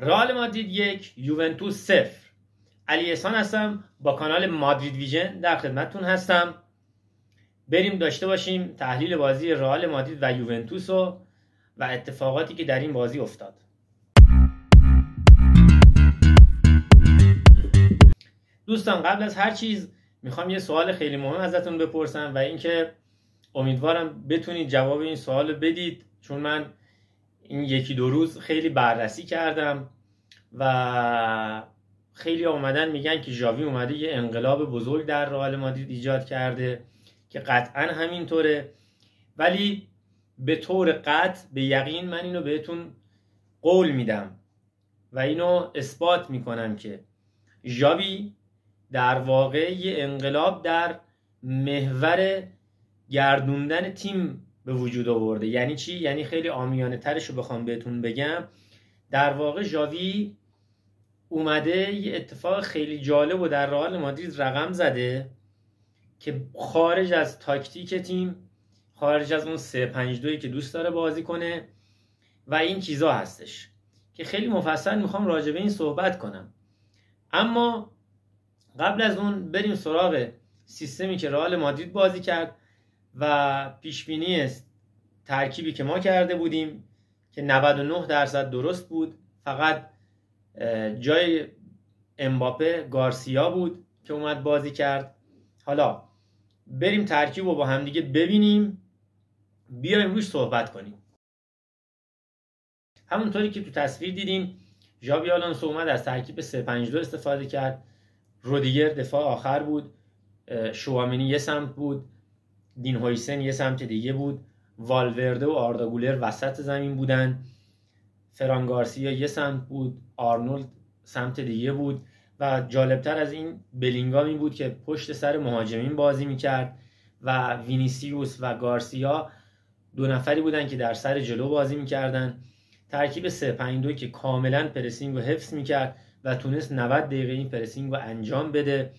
رئال مادرید 1 یوونتوس 0. علی احسان هستم با کانال مادرید ویژن در خدمتتون هستم. بریم داشته باشیم تحلیل بازی رئال مادرید و یوونتوس و اتفاقاتی که در این بازی افتاد. دوستان قبل از هر چیز میخوام یه سوال خیلی مهم ازتون بپرسم و اینکه امیدوارم بتونید جواب این سوال بدید، چون من این یکی دو روز خیلی بررسی کردم و خیلی اومدن میگن که ژاوی اومده یه انقلاب بزرگ در رئال مادرید ایجاد کرده که قطعا همینطوره، ولی به طور قطع به یقین من اینو بهتون قول میدم و اینو اثبات میکنم که ژاوی در واقع یه انقلاب در محور گردوندن تیم به وجود آورده. یعنی چی؟ یعنی خیلی عامیانه ترش رو بخوام بهتون بگم، در واقع ژاوی اومده یه اتفاق خیلی جالب و در رئال مادرید رقم زده که خارج از تاکتیک تیم، خارج از اون 3-5-2 که دوست داره بازی کنه و این چیزا هستش که خیلی مفصل میخوام راجع به این صحبت کنم. اما قبل از اون بریم سراغ سیستمی که رئال مادرید بازی کرد و پیشبینی ترکیبی که ما کرده بودیم که 99% درست بود. فقط جای امباپه گارسیا بود که اومد بازی کرد. حالا بریم ترکیب رو با همدیگه ببینیم، بیایم روش صحبت کنیم. همونطوری که تو تصویر دیدین ژاوی آلونسو اومد از ترکیب 3-5-2 استفاده کرد. رودیگر دفاع آخر بود، شوامنی یه سمت بود، دین هویسن یه سمت دیگه بود، والورده و آردا گولر وسط زمین بودن، فران گارسیا یه سمت بود، آرنولد سمت دیگه بود و جالبتر از این بلینگامی بود که پشت سر مهاجمین بازی میکرد و وینیسیوس و گارسیا دو نفری بودن که در سر جلو بازی میکردن. ترکیب 3-5-2 که کاملا پرسینگ رو حفظ میکرد و تونست 90 دقیقه این پرسینگ رو انجام بده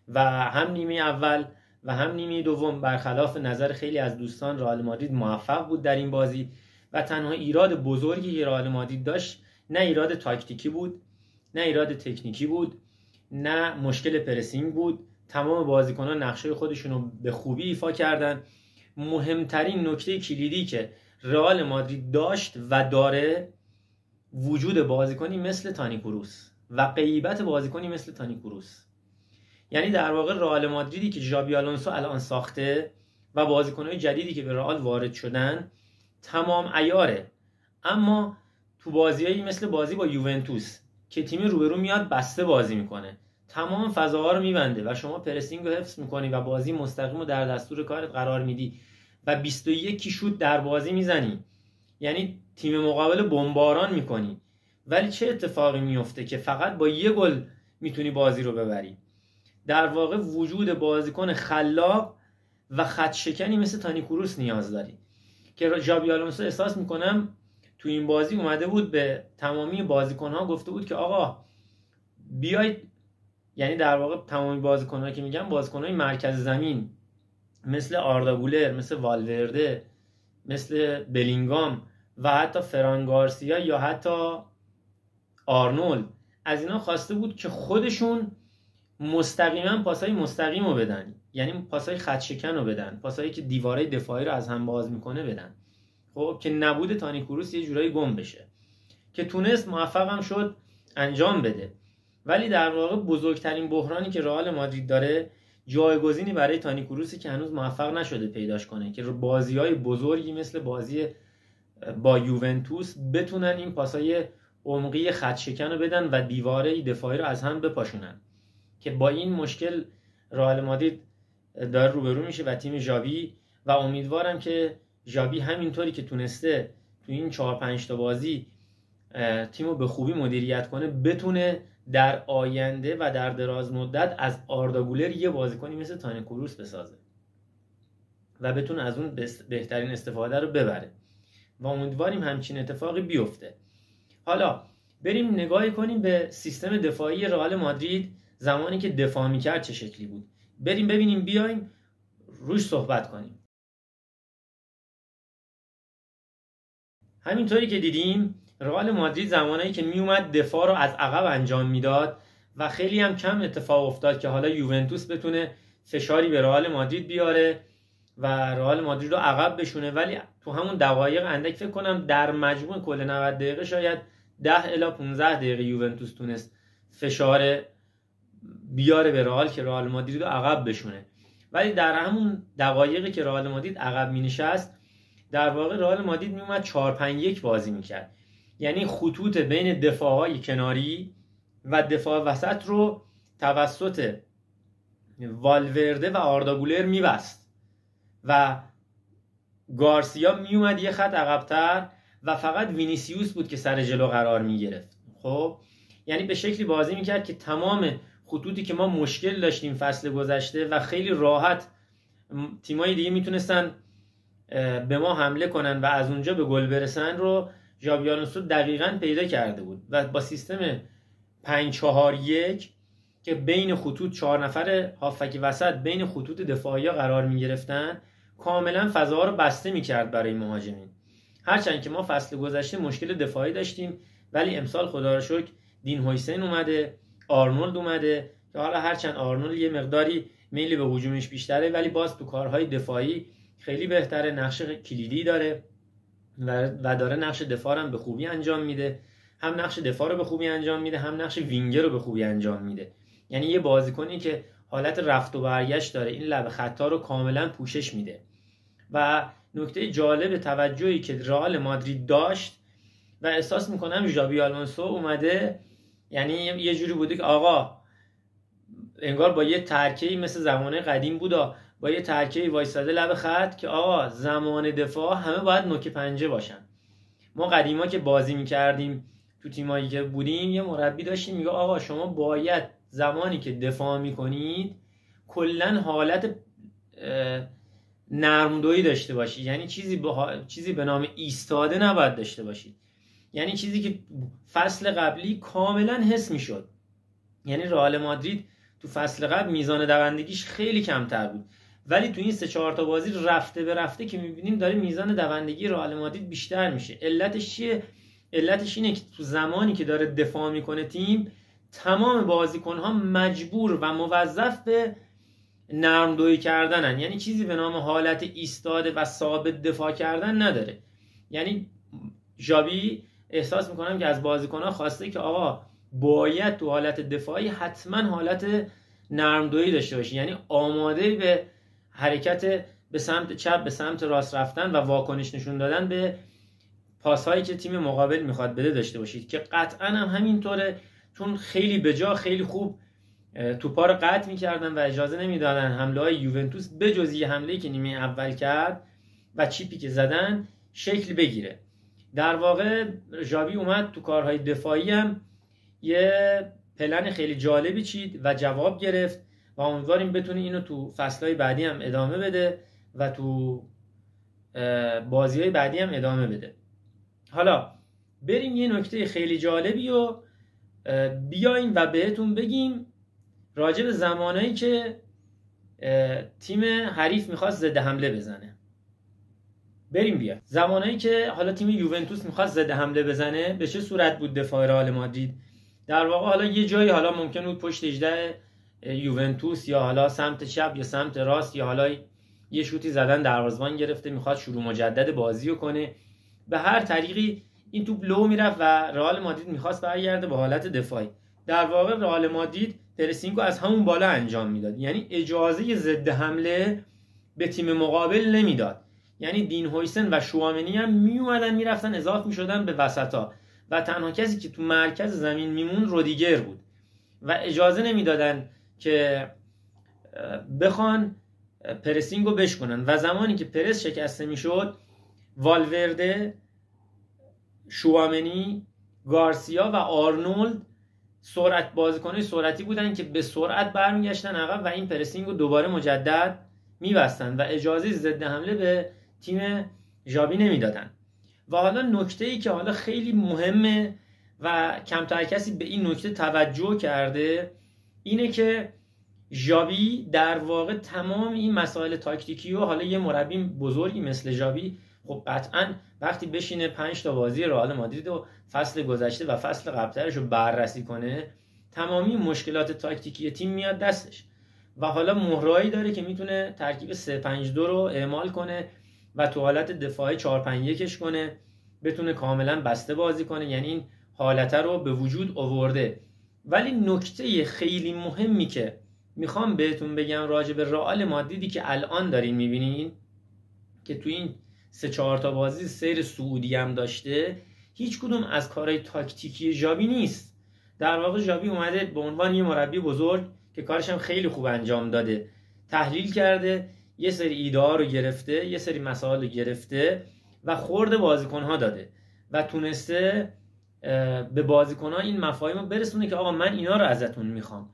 و هم نیمه اول و هم نیمه دوم برخلاف نظر خیلی از دوستان رئال مادرید موفق بود در این بازی و تنها ایراد بزرگی که رئال مادرید داشت نه ایراد تاکتیکی بود، نه ایراد تکنیکی بود، نه مشکل پرسینگ بود. تمام بازیکنان نقشه خودشون رو به خوبی ایفا کردن. مهمترین نکته کلیدی که رئال مادرید داشت و داره وجود بازیکنی مثل تانی کروس و غیبت بازیکنی مثل تانی کروس. یعنی در واقع رئال مادریدی که ژاوی آلونسو الان ساخته و بازیکن‌های جدیدی که به رئال وارد شدن تمام عیاره، اما تو بازیایی مثل بازی با یوونتوس که تیم روبرو میاد بسته بازی میکنه، تمام فضاها رو میبنده و شما پرسینگ رو حفظ میکنی و بازی مستقیم رو در دستور کارت قرار میدی و 21 شوت در بازی میزنی، یعنی تیم مقابل بمباران میکنی، ولی چه اتفاقی میفته که فقط با یه گل میتونی بازی رو ببری. در واقع وجود بازیکن خلاق و خط شکنی مثل تانی کروس نیاز داری که ژاوی آلونسو احساس میکنم تو این بازی اومده بود به تمامی بازیکن‌ها گفته بود که آقا بیاید، یعنی در واقع تمامی بازیکن‌ها که میگم بازیکن‌های مرکز زمین مثل آردا گولر، مثل والورده، مثل بلینگام و حتی فران گارسیا یا حتی آرنولد، از اینا خواسته بود که خودشون مستقیما پاسای مستقیم رو بدن، یعنی پاسای خط شکن رو بدن، پاسایی که دیواره دفاعی رو از هم باز میکنه بدن. خب که نبود تانی کروس یه جورایی گم بشه که تونست موفقم شد انجام بده. ولی در واقع بزرگترین بحرانی که رئال مادرید داره جایگزینی برای تانی کروسی که هنوز موفق نشده پیداش کنه که بازی‌های بزرگی مثل بازی با یوونتوس بتونن این پاسای عمقی خط شکن رو بدن و دیواره دفاعی رو از هم بپاشونن، که با این مشکل رئال مادرید داره روبرو میشه و تیم ژاوی، و امیدوارم که ژاوی همینطوری که تونسته تو این 4-5 تا بازی تیمو به خوبی مدیریت کنه بتونه در آینده و در دراز مدت از آردا گولر یه بازیکنی مثل تانی کروس بسازه و بتونه از اون بهترین استفاده رو ببره و امیدواریم همچین اتفاقی بیفته. حالا بریم نگاهی کنیم به سیستم دفاعی رئال مادرید زمانی که دفاع میکرد چه شکلی بود. بریم ببینیم، بیایم روش صحبت کنیم. همینطوری که دیدیم رئال مادرید زمانی که میومد دفاع رو از عقب انجام میداد و خیلی هم کم اتفاق افتاد که حالا یوونتوس بتونه فشاری به رئال مادرید بیاره و رئال مادرید رو عقب بشونه، ولی تو همون دقایق اندک فکر کنم در مجموع کل 90 دقیقه شاید 10 الی 15 دقیقه یوونتوس تونست فشار بیاره به رئال که رئال مادرید رو عقب بشونه. ولی در همون دقایقی که رئال مادرید عقب مینشست در واقع رئال مادرید میومد 4-5-1 بازی میکرد، یعنی خطوط بین دفاعهای کناری و دفاع وسط رو توسط والورده و آردا گولر میبست و گارسیا میومد یه خط عقب‌تر و فقط وینیسیوس بود که سر جلو قرار میگرفت. خب یعنی به شکلی بازی میکرد که تمام خطوطی که ما مشکل داشتیم فصل گذشته و خیلی راحت تیمای دیگه میتونستن به ما حمله کنن و از اونجا به گل برسن رو ژابی آلونسو دقیقاً پیدا کرده بود و با سیستم 5-4-1 که بین خطوط 4 نفر هافک وسط بین خطوط دفاعی قرار میگرفتن کاملا فضاها رو بسته میکرد برای مهاجمین. هرچند که ما فصل گذشته مشکل دفاعی داشتیم ولی امسال خدا رو شکر دین هویسن اومده، آرنولد اومده که حالا هرچند آرنولد یه مقداری میل به هجومش بیشتره ولی باز تو کارهای دفاعی خیلی بهتره، نقش کلیدی داره و داره نقش دفاع هم به خوبی انجام میده، هم نقش دفاع رو به خوبی انجام میده هم نقش وینگر رو به خوبی انجام میده. یعنی یه بازیکنی که حالت رفت و برگشت داره، این لب خطا رو کاملا پوشش میده. و نکته جالب توجهی که رئال مادرید داشت و احساس میکنم ژابی آلونسو اومده، یعنی یه جوری بوده که آقا انگار با یه ترکیبی مثل زمانه قدیم بودا، با یه ترکیبی وایساده لب خط که آقا زمان دفاع همه باید نوک پنجه باشن. ما قدیما که بازی میکردیم تو تیمایی که بودیم یه مربی داشتیم میگه آقا شما باید زمانی که دفاع میکنید کلن حالت نرمدویی داشته باشید، یعنی چیزی به نام ایستاده نباید داشته باشید، یعنی چیزی که فصل قبلی کاملا حس میشد. یعنی رئال مادرید تو فصل قبل میزان دوندگیش خیلی کمتر بود ولی تو این 3-4 تا بازی رفته به رفته که میبینیم داره میزان دوندگی رئال مادرید بیشتر میشه. علتش چیه؟ علتش اینه که تو زمانی که داره دفاع میکنه تیم تمام بازیکن‌ها مجبور و موظف به نرمدویی کردنن، یعنی چیزی به نام حالت ایستاده و ثابت دفاع کردن نداره. یعنی ژابی احساس میکنم که از بازیکن‌ها خواسته که آقا باید تو حالت دفاعی حتما حالت نرمدویی داشته باشی، یعنی آماده به حرکت به سمت چپ به سمت راست رفتن و واکنش نشون دادن به پاس‌هایی که تیم مقابل میخواد بده داشته باشید که قطعا هم همینطوره، چون خیلی بجا خیلی خوب توپا رو قطع میکردن و اجازه نمیدادن حمله های یوونتوس بجز یه حمله‌ای که نیمه اول کرد و چیپی که زدن شکل بگیره. در واقع ژابی اومد تو کارهای دفاعی هم یه پلن خیلی جالبی چید و جواب گرفت و امیدواریم بتونه اینو تو فصلهای بعدی هم ادامه بده و تو بازیهای بعدی هم ادامه بده. حالا بریم یه نکته خیلی جالبی رو بیایم و بهتون بگیم راجع به زمانهایی که تیم حریف میخواست ضد حمله بزنه. بریم بیا زمانهایی که حالا تیم یوونتوس میخواست ضد حمله بزنه به چه صورت بود دفاع رئال مادرید. در واقع حالا یه جایی حالا ممکن بود پشت 18 یوونتوس یا حالا سمت چپ یا سمت راست یا حالا یه شوتی زدن دروازه‌بان گرفته میخواد شروع مجدد بازی رو کنه، به هر طریقی این توپ لو میرفت و رئال مادرید میخواست برگرده به حالت دفاعی. در واقع رئال مادرید پرسینگ رو از همون بالا انجام میداد، یعنی اجازه ضد حمله به تیم مقابل نمیداد. یعنی دین هویسن و شوامنی هم میومدن میرفتن اضافه میشدن به وسطا و تنها کسی که تو مرکز زمین میمون رودیگر بود و اجازه نمیدادن که بخوان پرسینگ رو بشکنن و زمانی که پرس شکسته میشد والورده، شوامنی، گارسیا و آرنولد بازیکن‌های سرعتی بودن که به سرعت برمیگشتن عقب و این پرسینگ رو دوباره مجدد میبستن و اجازه ضد حمله به تیم ژابی نمیدادن. و حالا نکته‌ای که حالا خیلی مهمه و کمتر کسی به این نکته توجه کرده اینه که ژابی در واقع تمام این مسائل تاکتیکی و حالا یه مربی بزرگی مثل ژابی خب قطعا وقتی بشینه 5 تا بازی رئال مادرید و فصل گذشته و فصل قبلترش رو بررسی کنه، تمامی مشکلات تاکتیکی تیم میاد دستش و حالا مهرایی داره که میتونه ترکیب 3-5-2 رو اعمال کنه و تو حالت دفاعی 4-5-1ش کنه، بتونه کاملا بسته بازی کنه. یعنی این حالت رو به وجود آورده. ولی نکته خیلی مهمی که میخوام بهتون بگم راجع به رئال مادریدی که الان دارین میبینین که تو این 3-4 تا بازی سیر صعودی هم داشته، هیچ کدوم از کارهای تاکتیکی ژاوی نیست. در واقع ژاوی اومده به عنوان یه مربی بزرگ که کارش هم خیلی خوب انجام داده، تحلیل کرده، یه سری ایده ها رو گرفته، یه سری مسائل رو گرفته و خورد بازیکن‌ها داده و تونسته به بازیکن‌ها این مفاهیم رو برسونه که آقا من اینا رو ازتون میخوام.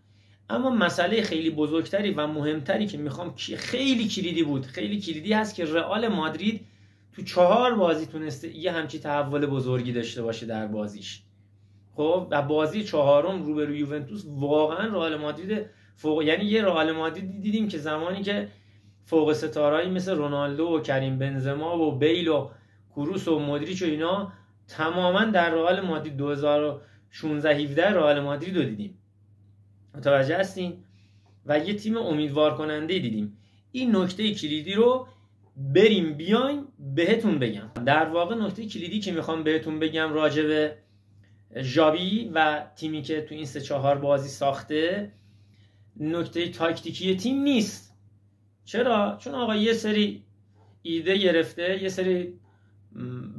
اما مسئله خیلی بزرگتری و مهمتری که میخوام خیلی کلیدی بود، خیلی کلیدی هست که رئال مادرید تو 4 بازی تونسته یه همچی تحول بزرگی داشته باشه در بازیش. خب و بازی 4م روبروی یوونتوس واقعا رئال مادرید یعنی یه رئال مادرید دیدیم که زمانی که فوق ستارهایی مثل رونالدو و کریم بنزما و بیل و کروس و مودریچ و اینا تماما در رئال مادرید 2016 17 رئال مادرید رو دیدیم. متوجه هستین؟ و یه تیم امیدوار کننده دیدیم. این نکته کلیدی رو بریم بیایم بهتون بگم. در واقع نکته کلیدی که میخوام بهتون بگم راجع به ژاوی و تیمی که تو این 3-4 بازی ساخته، نکته تاکتیکی تیم نیست. چرا؟ چون آقا یه سری ایده گرفته، یه سری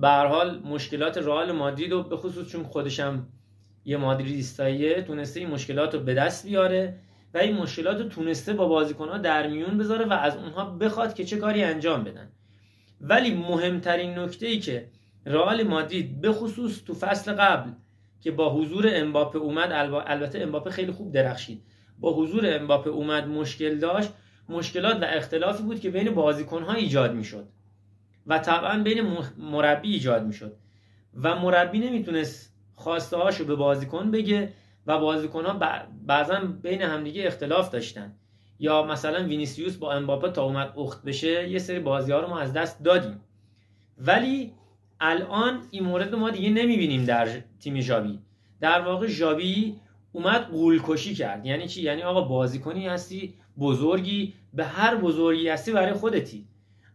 به هر حال مشکلات رئال مادرید رو به خصوص چون خودشم یه مادریدیستاییه تونسته این مشکلات رو به دست بیاره و این مشکلات رو تونسته با بازیکن‌ها در میون بذاره و از اونها بخواد که چه کاری انجام بدن. ولی مهمترین نکته‌ای که رئال مادرید به خصوص تو فصل قبل که با حضور امباپه اومد، البته امباپه خیلی خوب درخشید، با حضور امباپه اومد مشکل داشت، مشکلات و اختلافی بود که بین بازیکن‌ها ایجاد میشد و طبعا بین مربی ایجاد میشد و مربی نمیتونست خواسته هاشو به بازیکن بگه و بازیکن‌ها بعضا بین همدیگه اختلاف داشتن. یا مثلا وینیسیوس با امباپه تا اومد اخت بشه یه سری بازی‌ها رو ما از دست دادیم. ولی الان این مورد ما دیگه نمیبینیم در تیم ژاوی. در واقع ژاوی اومد غول‌کشی کرد. یعنی چی؟ یعنی آقا بازیکنی هستی بزرگی، به هر بزرگی هستی برای خودتی،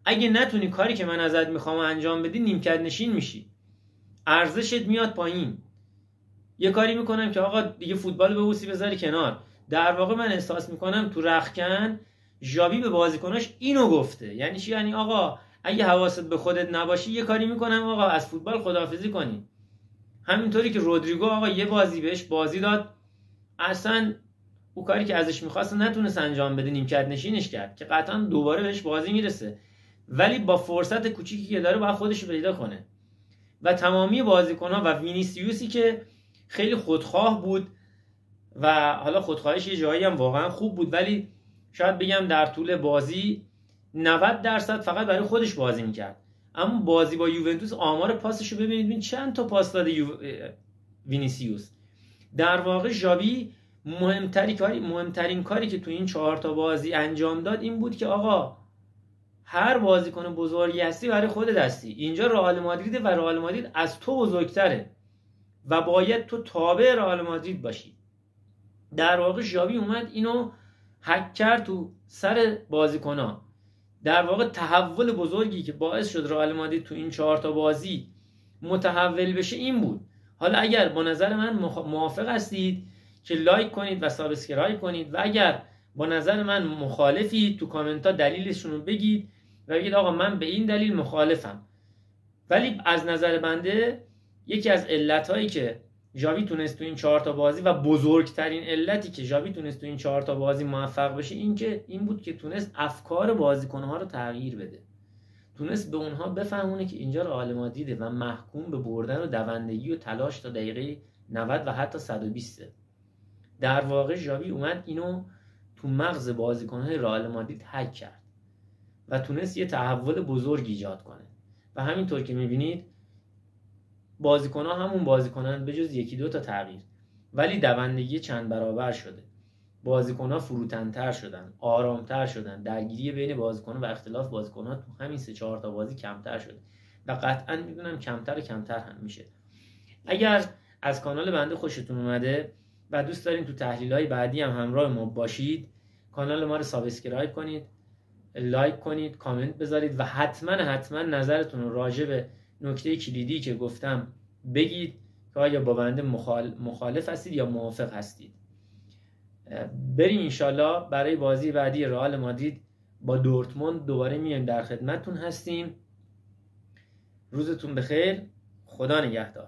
اگه نتونی کاری که من ازت میخوام انجام بدی نیمکت نشین میشی، ارزشت میاد پایین. یه کاری میکنم که آقا دیگه فوتبال ببوسی بذاری کنار. در واقع من احساس میکنم تو رختکن ژاوی به بازیکناش اینو گفته. یعنی چی؟ یعنی آقا اگه حواست به خودت نباشی یه کاری میکنم آقا از فوتبال خداحافظی کنی. همینطوری که رودریگو آقا یه بازی بهش بازی داد، اصلا او کاری که ازش میخواست نتونست انجام بده، نیمکت نشینش کرد که قطعا دوباره بهش بازی میرسه، ولی با فرصت کوچیکی که داره باید خودش رو پیدا کنه. و تمامی بازیکن‌ها و وینیسیوسی که خیلی خودخواه بود و حالا خودخواهش یه جایی هم واقعا خوب بود، ولی شاید بگم در طول بازی 90% فقط برای خودش بازی میکرد. اما بازی با یوونتوس آمار پاسش رو ببینید چند تا پاس داده وینیسیوس. در واقع ژاوی مهمترین کاری که تو این 4 تا بازی انجام داد این بود که آقا هر بازیکن بزرگی هستی برای خودت هستی. اینجا رئال مادرید و رئال مادرید از تو بزرگتره و باید تو تابع رئال مادرید باشی. در واقع ژاوی اومد اینو هک کرد تو سر بازیکن‌ها. در واقع تحول بزرگی که باعث شد رئال مادرید تو این 4 تا بازی متحول بشه این بود. حالا اگر با نظر من موافق هستید که لایک کنید و سابسکرایب کنید و اگر با نظر من مخالفید تو کامنت ها دلیلشون رو بگید و بگید آقا من به این دلیل مخالفم. ولی از نظر بنده یکی از علتایی که ژاوی تونست تو این 4 تا بازی و بزرگترین علتی که ژاوی تونست تو این 4 تا بازی موفق بشه این بود که تونست افکار بازیکن‌ها رو تغییر بده. تونست به اونها بفهمونه که اینجا رئال مادریده و محکوم به بردن و دوندگی و تلاش تا دقیقه 90 و حتی 120. در واقع ژاوی اومد اینو تو مغز بازیکن‌های رئال مادرید هک کرد و تونست یه تحول بزرگ ایجاد کنه و همینطور که می‌بینید بازیکن‌ها همون بازیکنان به جز یکی دو تا تغییر، ولی دوندگی چند برابر شده. بازیکن‌ها فروتن‌تر شدن، آرام‌تر شدن، درگیری بین بازیکن‌ها و اختلاف بازیکن‌ها تو همین 3-4 تا بازی کمتر شده و قطعا میدونم کمتر و کمتر هم میشه. اگر از کانال بنده خوشتون اومده و دوست دارین تو تحلیل‌های بعدی هم همراه ما باشید، کانال ما رو سابسکرایب کنید، لایک کنید، کامنت بذارید و حتما نظرتون رو راجع به نکته کلیدی که گفتم بگید که آیا با بنده مخالف هستید یا موافق هستید. بریم انشالله برای بازی بعدی رئال مادرید با دورتموند دوباره میایم در خدمتتون هستیم. روزتون بخیر، خدا نگهدار.